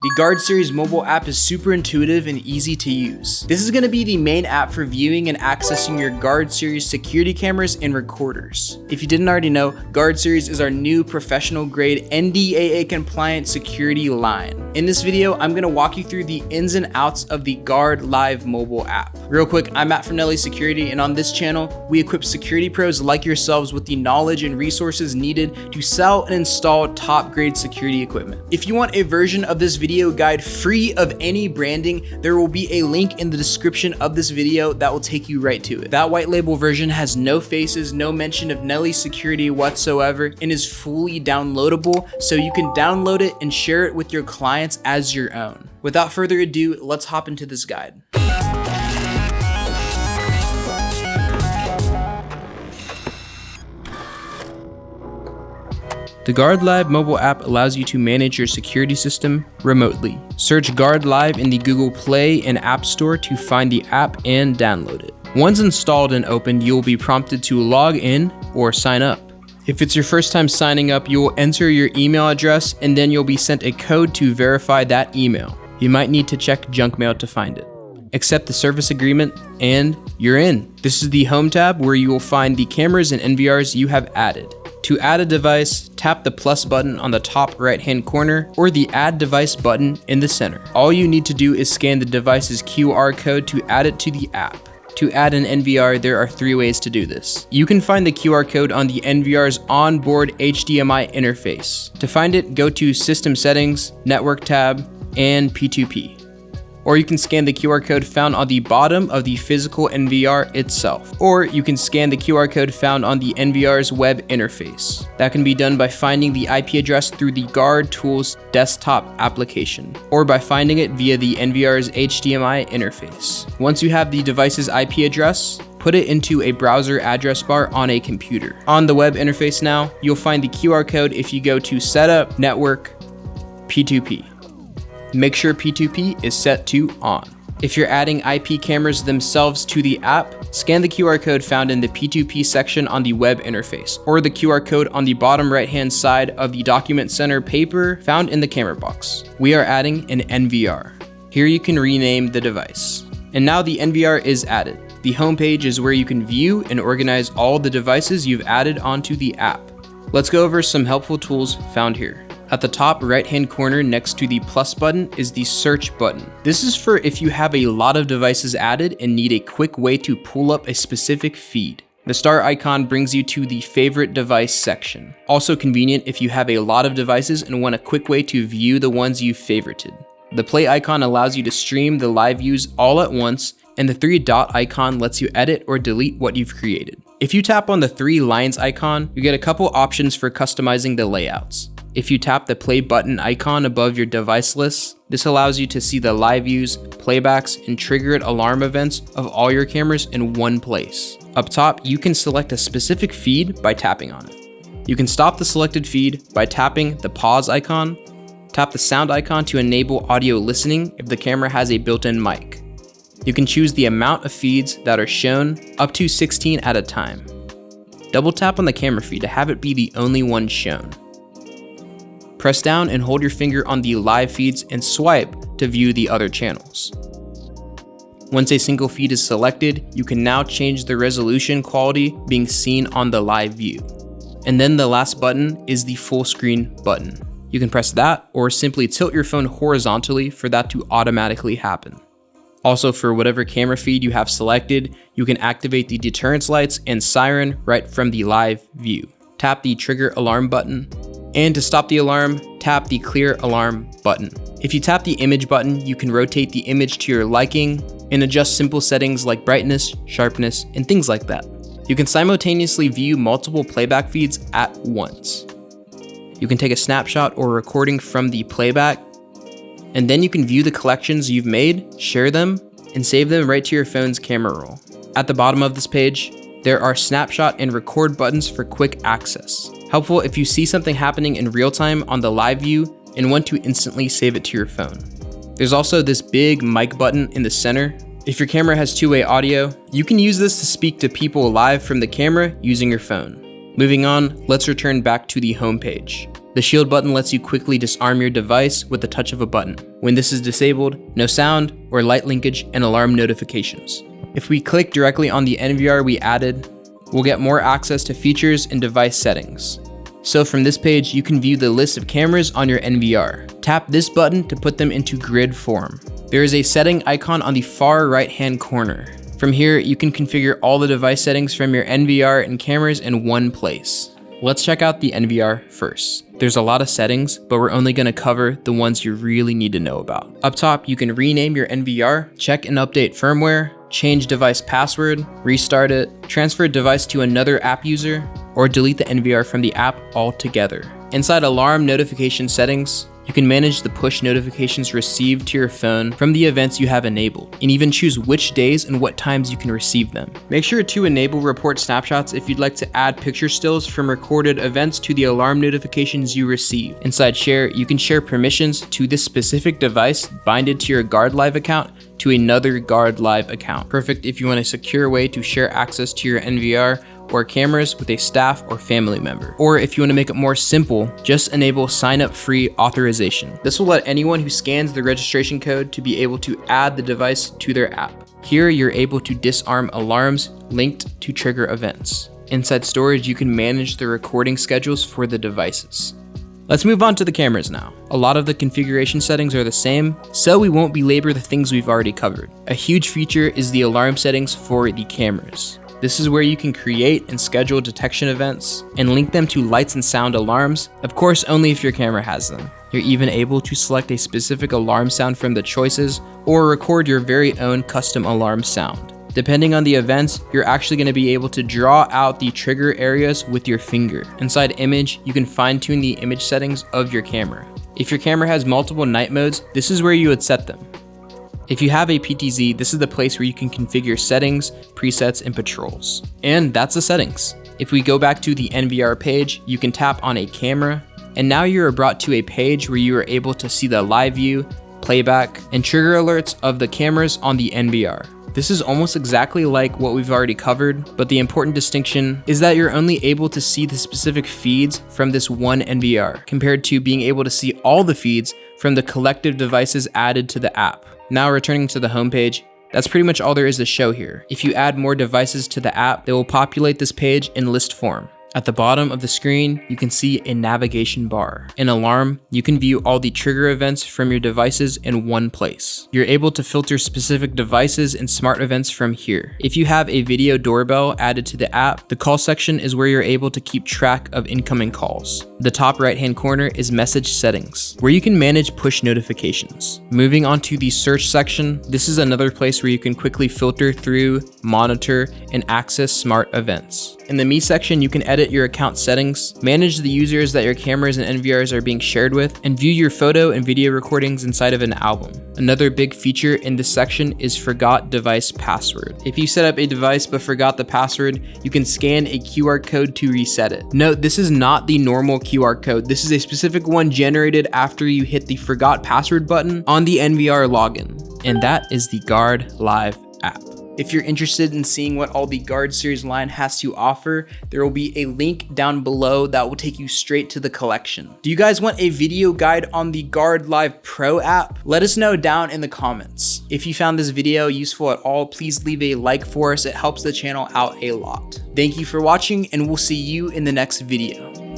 The Guard Series mobile app is super intuitive and easy to use. This is going to be the main app for viewing and accessing your Guard Series security cameras and recorders. If you didn't already know, Guard Series is our new professional grade NDAA compliant security line. In this video, I'm going to walk you through the ins and outs of the Guard Live mobile app. Real quick, I'm Matt from Nelly Security, and on this channel, we equip security pros like yourselves with the knowledge and resources needed to sell and install top grade security equipment. If you want a version of this video guide free of any branding, there will be a link in the description of this video that will take you right to it. That white label version has no faces, no mention of Nelly Security whatsoever, and is fully downloadable, so you can download it and share it with your clients as your own. Without further ado, let's hop into this guide. The Guard Live mobile app allows you to manage your security system remotely. Search Guard Live in the Google Play and App Store to find the app and download it. Once installed and opened, you will be prompted to log in or sign up. If it's your first time signing up, you will enter your email address and then you'll be sent a code to verify that email. You might need to check junk mail to find it. Accept the service agreement and you're in. This is the Home tab where you will find the cameras and NVRs you have added. To add a device, tap the plus button on the top right hand corner or the add device button in the center. All you need to do is scan the device's QR code to add it to the app. To add an NVR, there are 3 ways to do this. You can find the QR code on the NVR's onboard HDMI interface. To find it, go to System Settings, Network tab, and P2P. Or you can scan the QR code found on the bottom of the physical NVR itself. Or you can scan the QR code found on the NVR's web interface. That can be done by finding the IP address through the Guard Tools desktop application, or by finding it via the NVR's HDMI interface. Once you have the device's IP address, put it into a browser address bar on a computer. On the web interface now, you'll find the QR code if you go to Setup, Network, P2P. Make sure P2P is set to on. If you're adding IP cameras themselves to the app, scan the QR code found in the P2P section on the web interface, or the QR code on the bottom right-hand side of the Document Center paper found in the camera box. We are adding an NVR. Here you can rename the device. And now the NVR is added. The home page is where you can view and organize all the devices you've added onto the app. Let's go over some helpful tools found here. At the top right-hand corner next to the plus button is the search button. This is for if you have a lot of devices added and need a quick way to pull up a specific feed. The star icon brings you to the favorite device section. Also convenient if you have a lot of devices and want a quick way to view the ones you've favorited. The play icon allows you to stream the live views all at once, and the 3-dot icon lets you edit or delete what you've created. If you tap on the 3 lines icon, you get a couple options for customizing the layouts. If you tap the play button icon above your device list, this allows you to see the live views, playbacks, and triggered alarm events of all your cameras in one place. Up top, you can select a specific feed by tapping on it. You can stop the selected feed by tapping the pause icon. Tap the sound icon to enable audio listening if the camera has a built-in mic. You can choose the amount of feeds that are shown, up to 16 at a time. Double tap on the camera feed to have it be the only one shown. Press down and hold your finger on the live feeds and swipe to view the other channels. Once a single feed is selected, you can now change the resolution quality being seen on the live view. And then the last button is the full screen button. You can press that or simply tilt your phone horizontally for that to automatically happen. Also, for whatever camera feed you have selected, you can activate the deterrence lights and siren right from the live view. Tap the trigger alarm button. And to stop the alarm, tap the clear alarm button. If you tap the image button, you can rotate the image to your liking and adjust simple settings like brightness, sharpness, and things like that. You can simultaneously view multiple playback feeds at once. You can take a snapshot or recording from the playback, and then you can view the collections you've made, share them, and save them right to your phone's camera roll. At the bottom of this page, there are snapshot and record buttons for quick access. Helpful if you see something happening in real time on the live view and want to instantly save it to your phone. There's also this big mic button in the center. If your camera has two-way audio, you can use this to speak to people live from the camera using your phone. Moving on, let's return back to the home page. The shield button lets you quickly disarm your device with the touch of a button. When this is disabled, no sound or light linkage and alarm notifications. If we click directly on the NVR we added, we'll get more access to features and device settings. So from this page, you can view the list of cameras on your NVR. Tap this button to put them into grid form. There is a setting icon on the far right-hand corner. From here, you can configure all the device settings from your NVR and cameras in one place. Let's check out the NVR first. There's a lot of settings, but we're only going to cover the ones you really need to know about. Up top, you can rename your NVR, check and update firmware, change device password, restart it, transfer a device to another app user, or delete the NVR from the app altogether. Inside alarm notification settings, you can manage the push notifications received to your phone from the events you have enabled, and even choose which days and what times you can receive them. Make sure to enable report snapshots if you'd like to add picture stills from recorded events to the alarm notifications you receive. Inside share, you can share permissions to this specific device binded to your Guard Live account to another Guard Live account. Perfect if you want a secure way to share access to your NVR or cameras with a staff or family member. Or if you want to make it more simple, just enable sign-up free authorization. This will let anyone who scans the registration code to be able to add the device to their app. Here, you're able to disarm alarms linked to trigger events. Inside storage, you can manage the recording schedules for the devices. Let's move on to the cameras now. A lot of the configuration settings are the same, so we won't belabor the things we've already covered. A huge feature is the alarm settings for the cameras. This is where you can create and schedule detection events and link them to lights and sound alarms, of course only if your camera has them. You're even able to select a specific alarm sound from the choices or record your very own custom alarm sound. Depending on the events, you're actually going to be able to draw out the trigger areas with your finger. Inside image, you can fine-tune the image settings of your camera. If your camera has multiple night modes, this is where you would set them. If you have a PTZ, this is the place where you can configure settings, presets, and patrols. And that's the settings. If we go back to the NVR page, you can tap on a camera, and now you are brought to a page where you are able to see the live view, playback, and trigger alerts of the cameras on the NVR. This is almost exactly like what we've already covered, but the important distinction is that you're only able to see the specific feeds from this one NVR, compared to being able to see all the feeds from the collective devices added to the app. Now returning to the homepage, that's pretty much all there is to show here. If you add more devices to the app, they will populate this page in list form. At the bottom of the screen, you can see a navigation bar. In Alarm, you can view all the trigger events from your devices in one place. You're able to filter specific devices and smart events from here. If you have a video doorbell added to the app, the call section is where you're able to keep track of incoming calls. The top right-hand corner is message settings, where you can manage push notifications. Moving on to the search section, this is another place where you can quickly filter through, monitor, and access smart events. In the Me section, you can edit your account settings, manage the users that your cameras and NVRs are being shared with, and view your photo and video recordings inside of an album. Another big feature in this section is Forgot Device Password. If you set up a device but forgot the password, you can scan a QR code to reset it. Note, this is not the normal QR code. This is a specific one generated after you hit the Forgot Password button on the NVR login. And that is the Guard Live app. If you're interested in seeing what all the Guard series line has to offer, there will be a link down below that will take you straight to the collection. Do you guys want a video guide on the Guard Live Pro app? Let us know down in the comments. If you found this video useful at all, please leave a like for us. It helps the channel out a lot. Thank you for watching, and we'll see you in the next video.